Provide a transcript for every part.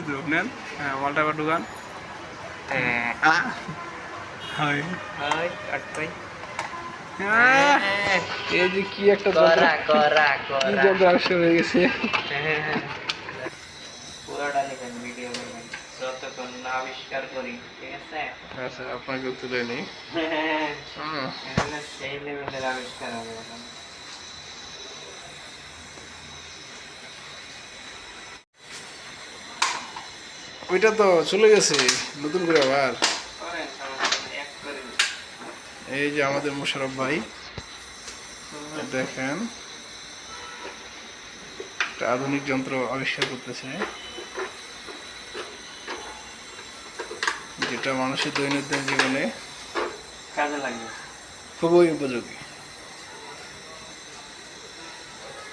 ছিদ্র নেন, হ্যাঁ মালটা আবার ঢুকান। হয় এই যে কি একটা যন্ত্র আবিষ্কার হয়ে গেছে। পুরোটা দেখেন, ভিডিও করবেন যতক্ষণ না আবিষ্কার করি, ঠিক আছে? আচ্ছা আপনাকে তুলে নিই। সেই লেভেলের আবিষ্কার হবে এখন। ওইটা তো চলে গেছে, নতুন করে আবার। এই যে আমাদের মোশাররফ ভাই দেখেন একটা আধুনিক যন্ত্র আবিষ্কার করতেছে, যেটা মানুষের দৈনন্দিন জীবনে কাজে লাগবে, খুবই উপযোগী।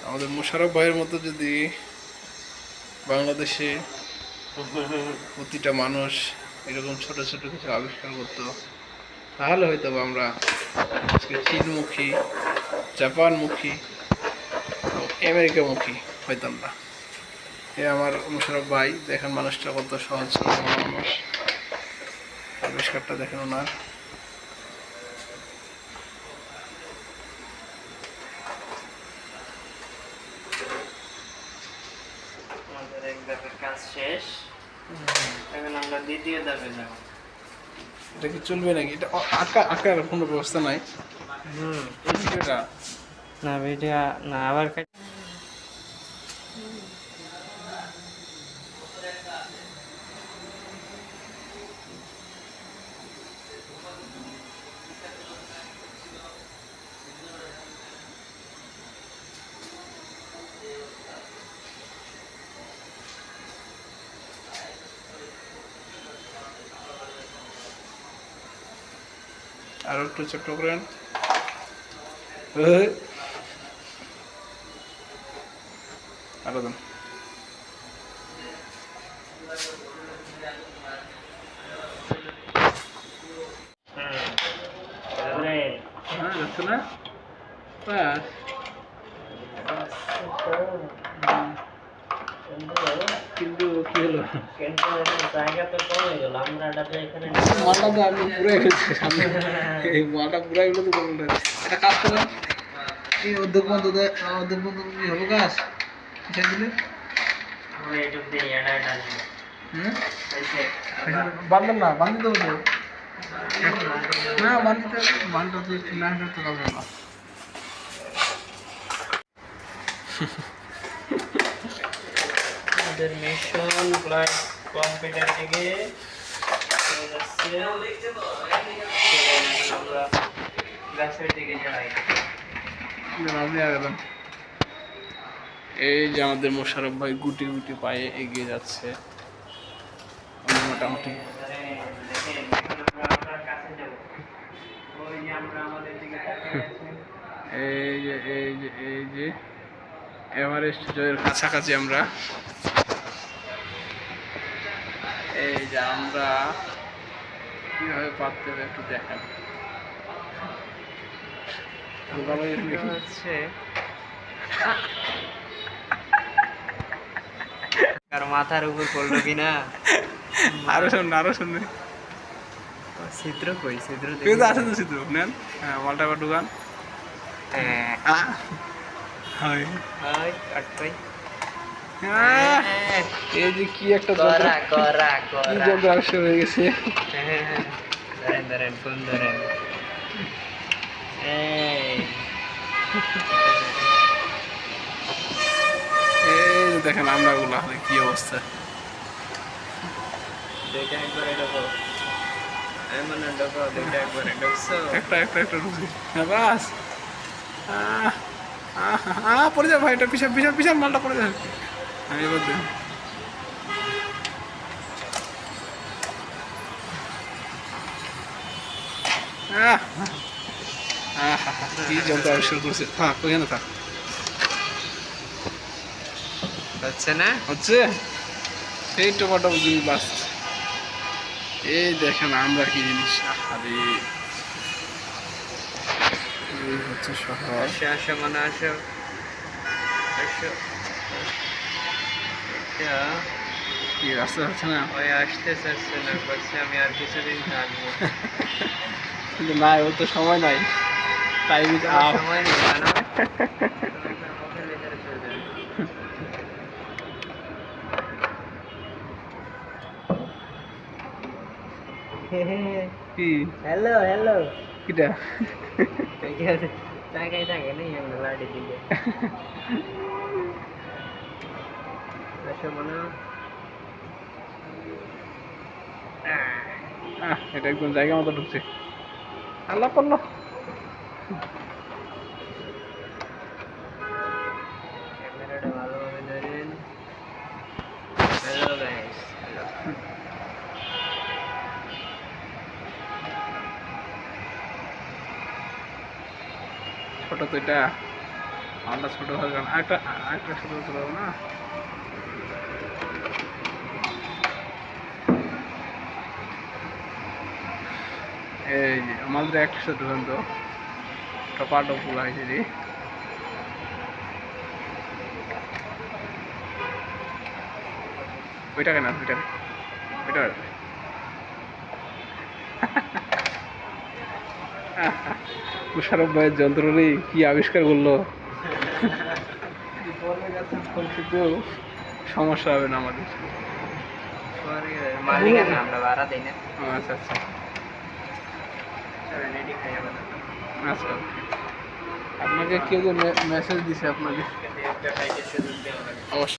আমাদের মোশাররফ ভাইয়ের মতো যদি বাংলাদেশে প্রতিটা মানুষ এরকম ছোট ছোট কিছু আবিষ্কার করতো, তাহলে হয়তো আমরা আজকে চীনমুখী, জাপানমুখী, আমেরিকামুখী হইতাম না। এ আমার মোশাররফ ভাই দেখেন, মানুষটা কত সহজ সরল মানুষ। আবিষ্কারটা দেখেন ওনার। আমাদের এক ধাপের কাজ শেষ, এখন আমরা দ্বিতীয় ধাপে যাব। এটা কি চলবে নাকি? এটা আঁকার কোনো ব্যবস্থা নাই। এই ভিডিওটা না ভিডিও না, আবার আরো একটু ছোট্ট করেন। আরো দেন। হ্যাঁ যাচ্ছে না, ব্যাস। কিন্তু কি হলো, জায়গা তো কমে গেল, আমরা এখানে মালটা তো আমি পুরাই ফেলছি সামনে, এই মালটা পুরাই গেলো তো বলুন। এটা কাজ করেন, এই অর্ধেক বন্ধ দেয়, অর্ধেক বন্ধ কি হলো কাজ কিসে দিলে? বান্ধব না, বান্ধিতে হতো না, বান্ধিতে বান্ধব না তো কাজ না। আমাদের মিশন প্লাস কম্পিউটার থেকে আমরা গ্লাসের দিকে যাই। এই যে আমাদের মোশাররফ ভাই গুটি গুটি পায়ে এগিয়ে যাচ্ছে মোটামুটি। এই যে এই যে এই যে এভারেস্ট জয়ের কাছাকাছি আমরা। এই যে আমরা কিভাবে পারতে হবে একটু দেখান। হচ্ছে কার মাথার উপর পড়লো কিনা। আরো শুনুন, আরো শুনুন। ছিদ্র কই, ছিদ্র কিন্তু আছে তো ছিদ্র নেন, হ্যাঁ মালটা আবার ঢুকান। হয় এই যে কি একটা যন্ত্র আবিষ্কার হয়ে গেছে। ধরেন ধরেন ফোন ধরেন। এই যে দেখেন আমরা ওগুলা কি অবস্থা। দুইটা একবারে ঢোকো, এমন ঢোকো, দুইটা একবারে ঢুকছো, একটা একটা একটা ঢুকছি, হ্যাঁ বাস। পড়ে যাবে ভাই, এটা পিছান পিছান পিছান, মালটা পড়ে যাবে। হ্যাঁ এবার দেন। কি যন্ত্র আবিষ্কার করছে, থাক ওইখানে থাক। হচ্ছে না, হচ্ছে সেই টোপাটা জিনিস বাঁচছে। এই দেখেন আমরা কি জিনিস, আরে এই হচ্ছে শহর। আসো আসো মনে আসো আসো। এটা কি রাস্তা আছে না? ওই আসতে চাচ্ছে না, বলছে আমি আর কিছুদিন থাকবো। কিন্তু না, ও তো সময় নাই, টাইম ইজ আপ। সময় নেই জানো, তুমি একবার মুখের ভিতরে চলে যাবে। কি হ্যালো হ্যালো, কিটা? তাকাই থাকে নেই আমরা লাড়ি দিকে। আসো মনে এটা একদম জায়গা মতো ঢুকছে। আল্লাহ পড়লো। ক্যামেরাটা ভালোভাবে ধরেন। Hello guys, hello. ছোট তো এটা, আমরা ছোট হবে কারণ আরেকটা ছোট ছোট হবে না। এই যে আমাদের একটা ছোট তো টপাটো ফুল হয়েছে রে। ওইটা কেন ওইটা ওইটা মুশারফ ভাইয়ের যন্ত্র রে কি আবিষ্কার করলো। কিন্তু সমস্যা হবে না আমাদের। মালিকের না, আমরা ভাড়া দিই না। আচ্ছা আচ্ছা রেডি খাই আমাদের। আচ্ছা, আপনাকে কেউ মেসেজ দিছে আপনাকে একটা খাইতে সুযোগ দেওয়া লাগে। অবশ্যই।